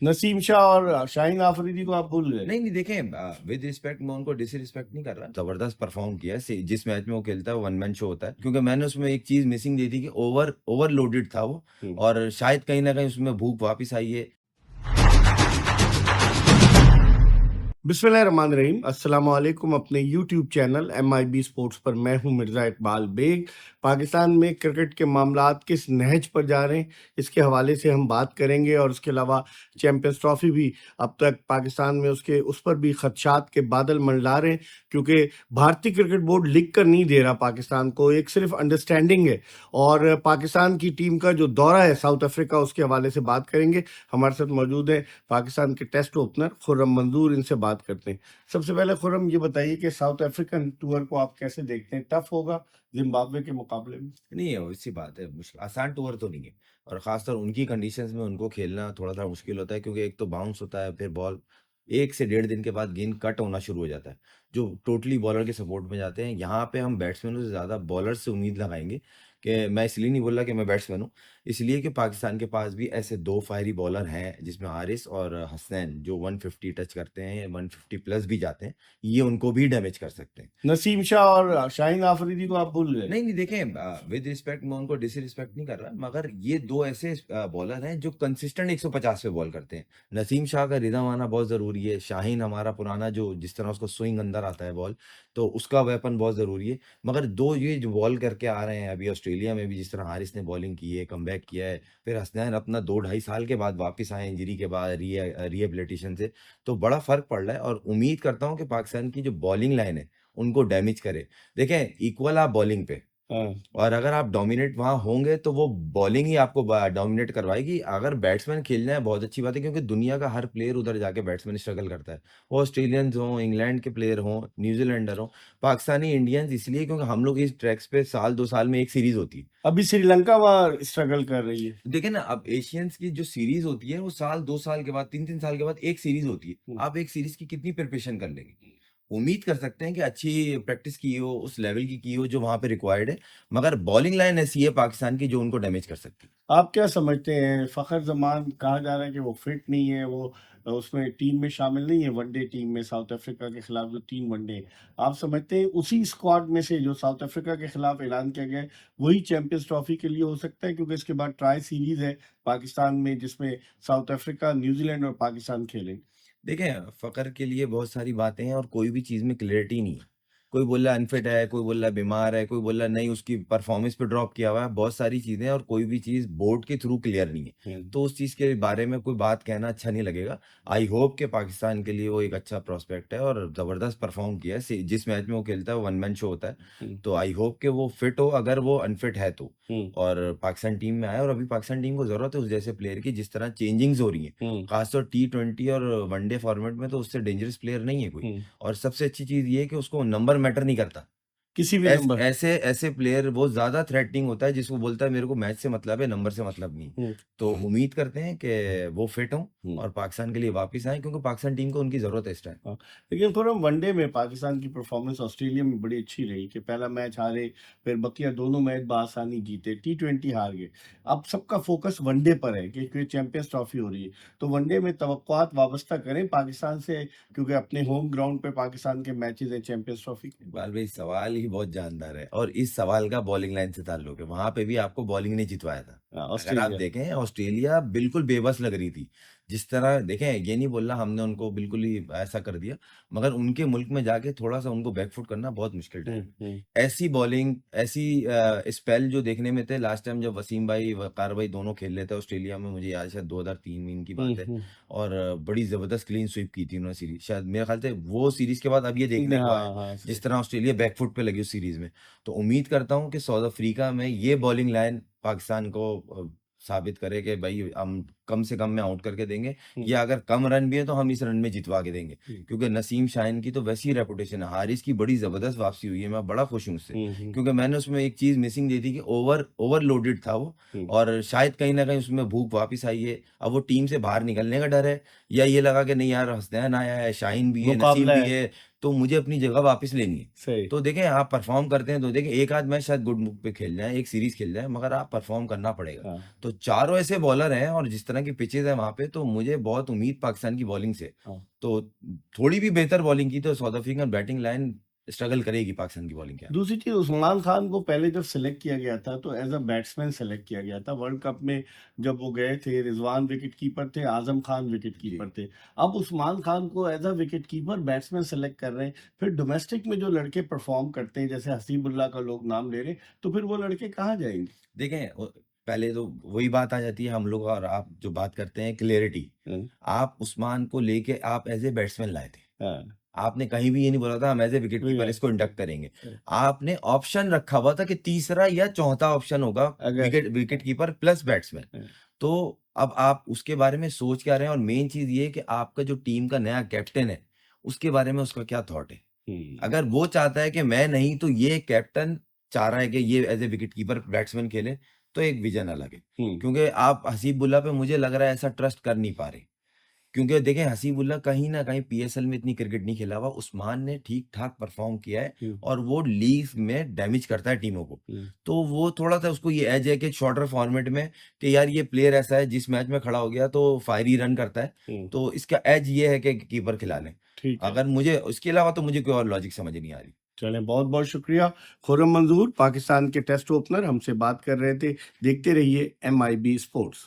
नसीम शाह और शाहीन आफरीदी को आप भूल गए। नहीं नहीं, देखें, विद रिस्पेक्ट मैं उनको डिसरिस्पेक्ट नहीं कर रहा। जबरदस्त परफॉर्म किया है। जिस मैच में वो खेलता है वन मैन शो होता है, क्योंकि मैंने उसमें एक चीज मिसिंग दी थी कि ओवरलोडेड था वो, और शायद कहीं ना कहीं उसमें भूख वापस आई है। बिस्मिल्लाहिर्रहमानिर्रहीम, अस्सलाम वालेकुम। अपने YouTube चैनल MIB स्पोर्ट्स पर मैं हूं मिर्ज़ा इकबाल बेग। पाकिस्तान में क्रिकेट के मामलात किस नहज पर जा रहे हैं, इसके हवाले से हम बात करेंगे। और उसके अलावा चैम्पियंस ट्रॉफी भी अब तक पाकिस्तान में उस पर भी खदशात के बादल मंडला रहे हैं, क्योंकि भारतीय क्रिकेट बोर्ड लिख कर नहीं दे रहा पाकिस्तान को, एक सिर्फ अंडरस्टैंडिंग है। और पाकिस्तान की टीम का जो दौरा है साउथ अफ्रीका, उसके हवाले से बात करेंगे। हमारे साथ मौजूद है पाकिस्तान के टेस्ट ओपनर खुर्रम मंजूर, इनसे बात करते हैं। सबसे पहले खुर्रम, ये बताइए कि साउथ अफ्रीकन टूर को आप कैसे देखते हैं? टफ होगा जिम्बाब्वे के मुकाबले में? नहीं है, इससी बात है, मुश्किल आसान टूर तो नहीं है। और खासतौर उनकी कंडीशंस में उनको खेलना थोड़ा सा मुश्किल होता है, क्योंकि एक तो बाउंस होता है, फिर बॉल 1 से 1.5 दिन के बाद गेंद कट होना शुरू हो जाता है, जो टोटली बॉलर के सपोर्ट में जाते हैं। यहाँ पे हम बैट्समैनों से ज़्यादा बॉलर से उम्मीद लगाएंगे। कि मैं इसलिए नहीं बोल रहा कि मैं बैट्समैन हूँ, इसलिए कि पाकिस्तान के पास भी ऐसे दो फायरी बॉलर हैं, जिसमें हारिस और हसनैन, जो 150 टच करते हैं, 150 प्लस भी जाते हैं, ये उनको भी डैमेज कर सकते हैं। नसीम शाह और शाहीन आफरीदी को आप भूल गए। नहीं नहीं, देखें, विद रिस्पेक्ट मैं उनको डिसरिस्पेक्ट नहीं कर रहा, मगर ये दो ऐसे बॉलर हैं जो कंसिस्टेंट 150 पे बॉल करते हैं। नसीम शाह का रिदम आना बहुत ज़रूरी है। शाहीन हमारा पुराना, जो जिस तरह उसको स्विंग अंदर आता है बॉल, तो उसका वेपन बहुत ज़रूरी है। मगर दो ये जो बॉल करके आ रहे हैं अभी ऑस्ट्रेलिया में भी, जिस तरह हारिस ने बॉलिंग की है, कमबैक किया है, फिर हसनैन अपना 2-2.5 साल के बाद वापस आए इंजरी के बाद, रिहेबिलिटेशन से, तो बड़ा फ़र्क पड़ रहा है। और उम्मीद करता हूँ कि पाकिस्तान की जो बॉलिंग लाइन है उनको डैमेज करे। देखें, इक्वल आप बॉलिंग पे, हाँ, और अगर आप डोमिनेट वहां होंगे तो वो बॉलिंग ही आपको डोमिनेट करवाएगी। अगर बैट्समैन खेलना है, बहुत अच्छी बात है, क्योंकि दुनिया का हर प्लेयर उधर जाके बैट्समैन स्ट्रगल करता है। वो ऑस्ट्रेलियंस हों, इंग्लैंड के प्लेयर हों, न्यूजीलैंडर हों, पाकिस्तानी इंडियंस, इसलिए क्योंकि हम लोग इस ट्रैक्स पे साल 2 साल में एक सीरीज होती है। अभी श्रीलंका वहाँ स्ट्रगल कर रही है। देखिए ना, अब एशियंस की जो सीरीज होती है वो साल 2 साल के बाद, 3-3 साल के बाद एक सीरीज होती है। आप एक सीरीज की कितनी प्रिपरेशन कर लेंगे? उम्मीद कर सकते हैं कि अच्छी प्रैक्टिस की हो, उस लेवल की हो जो वहां पे रिक्वायर्ड है, मगर बॉलिंग लाइन ऐसी है पाकिस्तान की जो उनको डैमेज कर सकती है। आप क्या समझते हैं? फ़खर ज़मान कहा जा रहा है कि वो फिट नहीं है, वो उसमें टीम में शामिल नहीं है, वनडे टीम में साउथ अफ्रीका के खिलाफ जो 3 वनडे। आप समझते हैं उसी स्क्वाड में से जो साउथ अफ्रीका के खिलाफ ऐलान किया गया है, वही चैंपियंस ट्रॉफी के लिए हो सकता है? क्योंकि इसके बाद ट्राई सीरीज़ है पाकिस्तान में, जिसमें साउथ अफ्रीका, न्यूज़ीलैंड और पाकिस्तान खेलेंगे। देखें, फ़खर के लिए बहुत सारी बातें हैं और कोई भी चीज़ में क्लैरिटी नहीं है। कोई बोल रहा है अनफिट है, कोई बोल रहा है बीमार है, कोई बोल रहा है नहीं उसकी परफ़ॉर्मेंस पे ड्रॉप किया हुआ है। बहुत सारी चीज़ें हैं और कोई भी चीज़ बोर्ड के थ्रू क्लियर नहीं है। तो उस चीज़ के बारे में कोई बात कहना अच्छा नहीं लगेगा। आई होप कि पाकिस्तान के लिए वो एक अच्छा प्रोस्पेक्ट है और ज़बरदस्त परफ़ॉर्म किया है। जिस मैच में वो खेलता है वो वन मैन शो होता है। तो आई होप कि वो फिट हो, अगर वो अनफिट है तो, और पाकिस्तान टीम में आए। और अभी पाकिस्तान टीम को ज़रूरत है उस जैसे प्लेयर की, जिस तरह चेंजिंग्स हो रही हैं। खासतौर T20 और वनडे फॉर्मेट में तो उससे डेंजरस प्लेयर नहीं है कोई। और सबसे अच्छी चीज़ ये है कि उसको नंबर मैटर नहीं करता। किसी भी नंबर। ऐसे ऐसे प्लेयर वो ज़्यादा थ्रेटनिंग होता है, जिसको बोलता है मेरे को मैच से मतलब है, नंबर से मतलब नहीं। तो उम्मीद करते हैं कि वो फिट हों और पाकिस्तान के लिए वापस आएँ, क्योंकि पाकिस्तान टीम को उनकी ज़रूरत है इस टाइम। हाँ, लेकिन थोड़ा वनडे में पाकिस्तान की परफॉर्मेंस ऑस्ट्रेलिया में बड़ी अच्छी रही कि पहला मैच हारे, फिर बकिया दोनों मैच बआसानी जीते, T20 हार गए। अब सबका फोकस वनडे पर है कि चैंपियंस ट्रॉफी हो रही है, तो वनडे में तवक्कुआत वाबस्ता करें पाकिस्तान से, क्योंकि अपने होम ग्राउंड पे पाकिस्तान के मैचेस हैं चैंपियंस ट्रॉफी के। इकबाल भाई, सवाल ही बहुत जानदार है और इस सवाल का बॉलिंग लाइन से ताल्लुक है। वहां पे भी आपको बॉलिंग ने जितवाया था। अगर आप ऑस्ट्रेलिया। देखें, ऑस्ट्रेलिया बिल्कुल बेबस लग रही थी। जिस तरह देखें, ये नहीं बोल रहा हमने उनको बिल्कुल ही ऐसा कर दिया, मगर उनके मुल्क में जाके थोड़ा सा उनको बैकफुट करना बहुत मुश्किल था। ऐसी बॉलिंग, ऐसी स्पेल जो देखने में थे लास्ट टाइम जब वसीम भाई, वकार भाई दोनों खेल रहे थे ऑस्ट्रेलिया में, मुझे याद है शायद 2003 में इनकी बात है। और बड़ी जबरदस्त क्लीन स्वीप की थी उन्होंने सीरीज, शायद मेरे ख्याल से वो सीरीज के बाद अब ये देखने को आया, हाँ हाँ, जिस तरह ऑस्ट्रेलिया बैकफुट पे लगी उस सीरीज में। तो उम्मीद करता हूँ कि साउथ अफ्रीका में ये बॉलिंग लाइन पाकिस्तान को साबित करे कि भाई हम कम से कम में आउट करके देंगे, या अगर कम रन भी है तो हम इस रन में जितवा के देंगे। क्योंकि नसीम शाहीन की तो वैसी रेपुटेशन है, हारिस की बड़ी जबरदस्त वापसी हुई है, मैं बड़ा खुश हूँ उससे, क्योंकि मैंने उसमें एक चीज मिसिंग दी थी कि ओवरलोडेड था वो, और शायद कहीं ना कहीं उसमें भूख वापस आई है। अब वो टीम से बाहर निकलने का डर है, या ये लगा कि नहीं यार, हसनैन आया है, शाहीन भी है, नसीम मुकाबला भी है। है, तो मुझे अपनी जगह वापस लेनी है। सही। तो देखें, आप परफॉर्म करते हैं तो देखें, एक आध मैच शायद गुड मुख पे खेल जाए, एक सीरीज खेल जाए, मगर आप परफॉर्म करना पड़ेगा। हाँ। तो चारों ऐसे बॉलर हैं, और जिस तरह तरह की पिचेस है वहां पे, तो मुझे बहुत उम्मीद पाकिस्तान की बॉलिंग से। हाँ। तो थोड़ी भी बेहतर बॉलिंग की तो south African batting line struggle करेगी पाकिस्तान की बॉलिंग के आगे। दूसरी चीज, उस्मान खान को पहले जब सिलेक्ट किया गया था तो एज अ बैट्समैन सेलेक्ट किया गया था। वर्ल्ड कप में जब वो गए थे, रिजवान विकेट कीपर थे, आजम खान विकेट जी। कीपर थे। अब उस्मान खान को as a wicket keeper batsman select कर रहे हैं। फिर डोमेस्टिक में जो लड़के परफॉर्म करते हैं, जैसे हसीबुल्ला का लोग नाम ले रहे हैं, तो फिर वो लड़के कहाँ जाएंगे? देखें पहले तो वही बात आ जाती है, हम लोग और आप जो बात करते हैं क्लियरिटी। हम्म, आप उस्मान को लेके आप एज ए बैट्समैन लाए थे, हाँ, आपने कहीं भी ये नहीं बोला था हम as a wicket keeper wicket इसको इंडक्ट करेंगे। हाँ। आपने ऑप्शन रखा हुआ था कि तीसरा या चौथा ऑप्शन होगा अगर विकेट कीपर प्लस बैट्समैन। हाँ, तो अब आप उसके बारे में सोच क्या रहे हैं, और मेन चीज ये है कि आपका जो टीम का नया कैप्टन है उसके बारे में उसका क्या थॉट है। अगर वो चाहता है कि मैं नहीं तो ये कैप्टन चाह रहा है कि ये as a wicket keeper batsman खेले, तो एक विजन अलग है। क्योंकि आप हसीबुल्ला पे मुझे लग रहा है ऐसा ट्रस्ट कर नहीं पा रहे, क्योंकि देखें हसीबुल्ला कहीं ना कहीं पीएसएल में इतनी क्रिकेट नहीं खेला हुआ, उस्मान ने ठीक ठाक परफॉर्म किया है और वो लीग में डैमेज करता है टीमों को। तो वो थोड़ा सा उसको ये एज है कि शॉर्टर फॉर्मेट में कि यार ये प्लेयर ऐसा है जिस मैच में खड़ा हो गया तो फायरी रन करता है, तो इसका एज ये है कि कीपर खिला लें। ठीक है। अगर मुझे उसके अलावा तो मुझे कोई और लॉजिक समझ नहीं आ रही। चलें, बहुत बहुत शुक्रिया। खुर्रम मंजूर पाकिस्तान के टेस्ट ओपनर हमसे बात कर रहे थे। देखते रहिए MIB स्पोर्ट्स।